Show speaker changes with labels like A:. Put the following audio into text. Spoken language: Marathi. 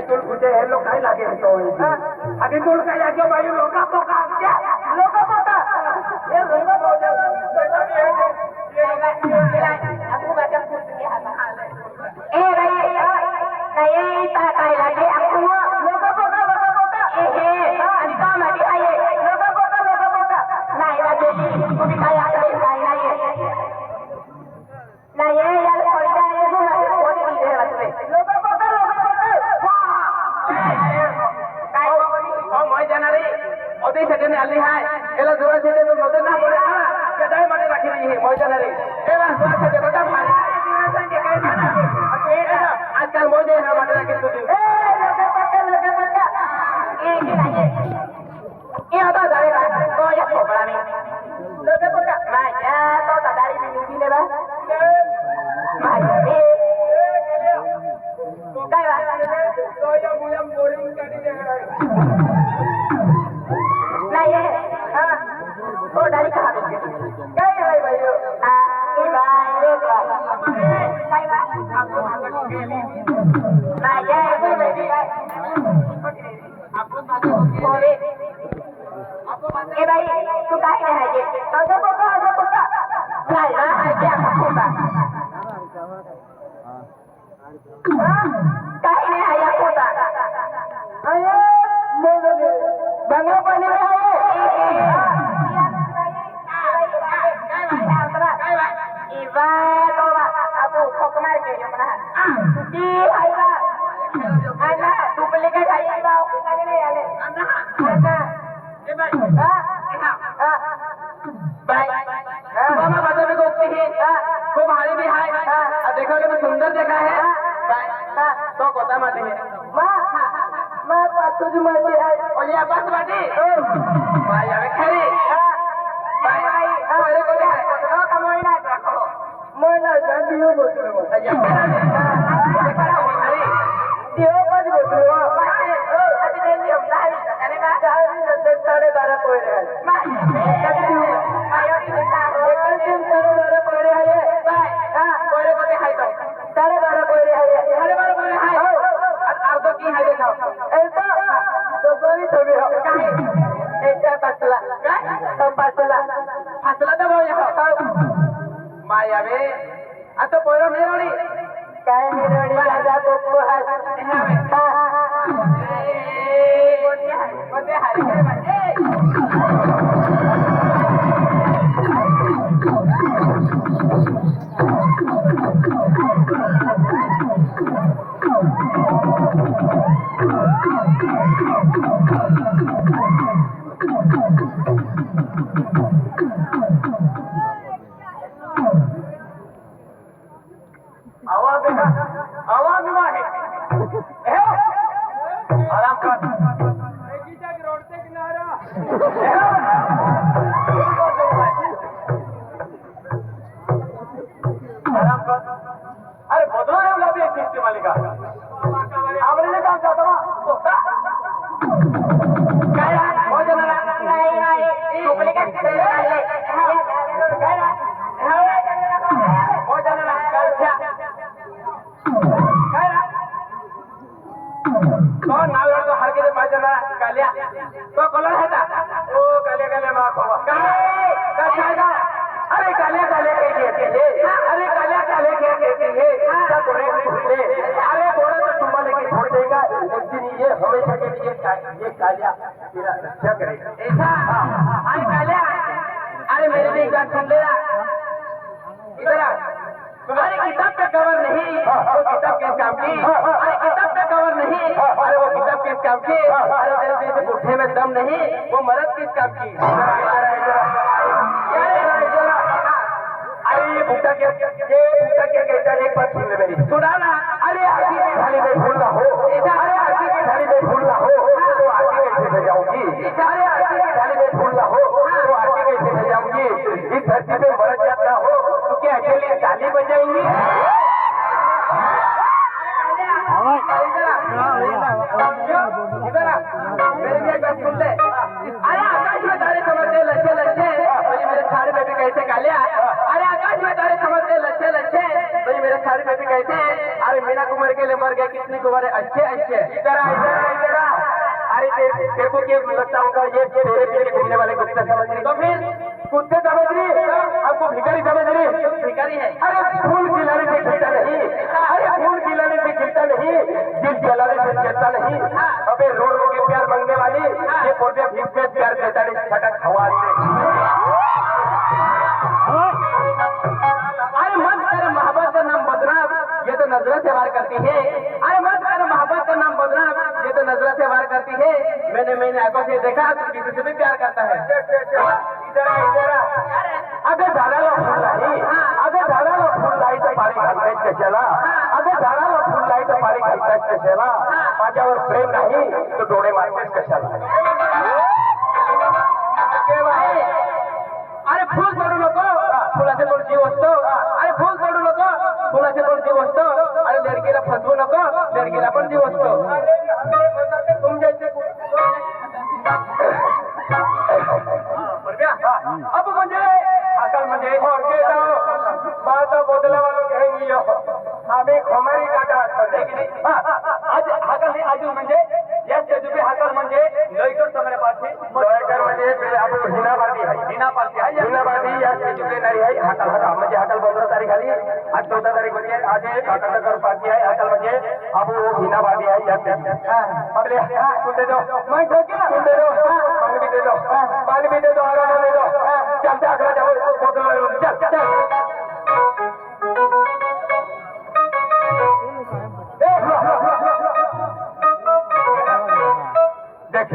A: तुल कुठे हे लोक काय लागेल तो आधी तुल काय याच्या बाई लोका पोका लोका पोका हे लोका पोका
B: aku baca putih baik saya tak kaya lagi aku
A: लोका पोका
B: anta mati aye
A: लोका पोका
B: naik lagi aku kaya lagi naik yang korida itu masih kodi di dalam tu
A: लोका पोका ओ मैं जाना रे ओते सेकंड आली है एला जोरा से तो नजर ना पड़े हां के दाई माने रखी रही है मैं जाना रे एला जोरा से देखो तो मारे आजकल मोजे ना माने रखी तू ए लगे पक्का
B: ये आता जाएगा तो ये छोकरा में
A: लगे पक्का
B: मैं या तो दादारी भी नहीं ले बा मैं भी काय बा
A: तो ये मुझे बोरिंग काटी देगा
B: नहीं है हां तो दाढ़ी कहां गई
A: काय है भाई
B: हां ये भाई ये भाई काय बा मैं ये भी मेरी
A: आपको बातें
B: बोले ए भाई तू काहे नहीं है ये
A: आजा पक्का
B: काय बा आके आपको बा काहे नहीं है ये कोता
A: अरे मोजे बंगला पानी में है
B: Iba toba aku kokmar ke yo mana di aiba ana tu beli ke saya iba aku kan ini ale ana
A: ए भाई
B: ha
A: भाई मामा बाजा में गोपती है खूब हारी भी है देखो ले मैं सुंदर देखा है भाई तो कोता माटी है
B: ma patu jumati hai
A: और ये बस बाटी भाई अबे खरी भाई मेरे को ले
B: तो कमोई ना देखो
A: मोना जंदियो बोतलो अया देखा हो खरी दियो बज बोतलो
B: अभी दिन हम दाई करे ना
A: साढ़े 12 कोई रहे
B: आयो नी बेटा
A: एक दिन 12 कोई रहे भाई कोई को दिखाई दो 12 कोई रहे 12 कोई रहे अर्धो की है देखो ऐसा तो कोई थोड़ी हो ऐसा पसला तो पसला तो वो यहाँ माया बे तो पोरो नहीं रोड़ी
B: काय नहीं रोड़ी राजा को है
A: बोते हरी के बच्चे आवाज में है आराम कर रोड से किनारा आराम कर अरे बदलो रे लबी एक चीज मालिका आपने ने काम चाहता हूं काय हो जाना
B: नहीं डुप्लीकेट
A: हो जाना कलछा तो नाव तो हर के पास जाना कालिया तो कलर है ता ओ काले मां को काय का अरे काले के अरे काले के क्या कोरे फूले अरे कोरे तो तुम्बा लेके छोड़ देगा लेकिन ये हमेशा के लिए ये कालिया तेरा रक्षा करेगा ऐसा अरे कालिया अरे मेरे लिए एक बात सुन लेना इधर आ तुम्हारी किताब पे कवर नहीं वो किताब किस काम की अरे किताब पे कवर नहीं अरे वो किताब किस काम की अरे तेरे जैसे बुढ़े में दम नहीं वो मर्द किस काम की अरे ये बूटा क्या कहता है एक बात सुन ले मेरी सुना ना अरे आरती की थाली में फूल ना हो अरे आरती की थाली में फूल ना हो तो आरती कैसे सजाऊंगी अरे आरती की थाली में फूल ना हो तो आरती कैसे सजाऊंगी इस धरती पे मर्द जाता हो तो क्या अकेले ताली बजाएंगी इधर मेरे लिए बात सुन ले अरे आकाश में तारे समझते लच्छे मेरे सारे बेबी कैसे काले अरे आकाश में तारे समझते लच्छे मेरे सारे बेबी कैसे अरे मीना कुमार के लिए मर गए कितनी कुमार है अच्छे अच्छे इधर आ अरे तेरे को क्या लगता होगा ये तेरे पीछे घूमने वाले कुत्ते समझ रही तो फिर कुत्ते समझ रही आपको भिखारी समझ रही भिखारी है अरे फूल खिलाने से खिलता नहीं अरे फूल खिलाने से खिलता नहीं दिल जलाने से जलता नहीं अबे रो रो के प्यार मांगने वाली ये पोते भीख पे प्यार देता नहीं सटक हवा से अरे मत कर मोहब्बत का नाम बदनाम ये तो नजरों से वार करती है अरे मत कर मोहब्बत का नाम बदनाम ये तो नजरों से वार करती है मैंने आंखों से देखा तो किसी से भी प्यार करता है इधर अगर झाडाला फूल नाही अगर झाडाला फूल नाही तर पाणी घालतायच कशाला अगर झाडाला फूल नाही तर पाणी घालतायच कशाला माझ्यावर प्रेम नाही तर डोळे मारतेस कशाला अरे फूल तोडू नको फुलाचे तोड जीव असतो अरे फूल तोडू नको फुलाचे तोड जीव असतो अरे लडकीला फसवू नको लडकीला पण जीव असतो अब म्हणजे अकल म्हणजे बात बदला वालों कहेंगी आम्ही खोमारी काटा आज हाकल नाही अजून म्हणजे या तेजुबी हाकल म्हणजे लयकर समण्यापाठी लयकर म्हणजे आपण हिनाबादी आहे हिनाबादी या तेजुबी नाही आहे हाकल म्हणजे हाकल 15 तारीख आली आज 14 तारीख म्हणजे आज हाकल पाठी आहे हाकल म्हणजे आपण हिनाबादी आहे या आपले कुठे दो मैं ठोकेला कुठे दो पानी भी दे दो आराम दे दो चल जा जाओ बोतल चल देख